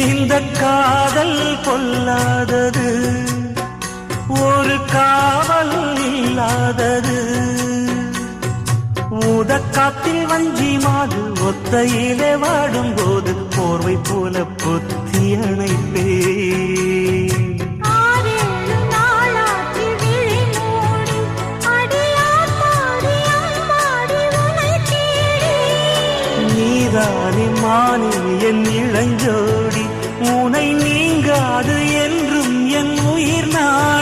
இந்த காதல் பொல்லாதது, ஒரு காவல் இல்லாதது. ஊதக்காத்தில் வஞ்சி மாது ஒத்தையிலே வாடும்போது போர்வை போல பொத்தி அணைப்பே. நீதானே மானே என் இளஞ்சோடி, உனை நீங்காது என்றும் என் உயிர் நான்.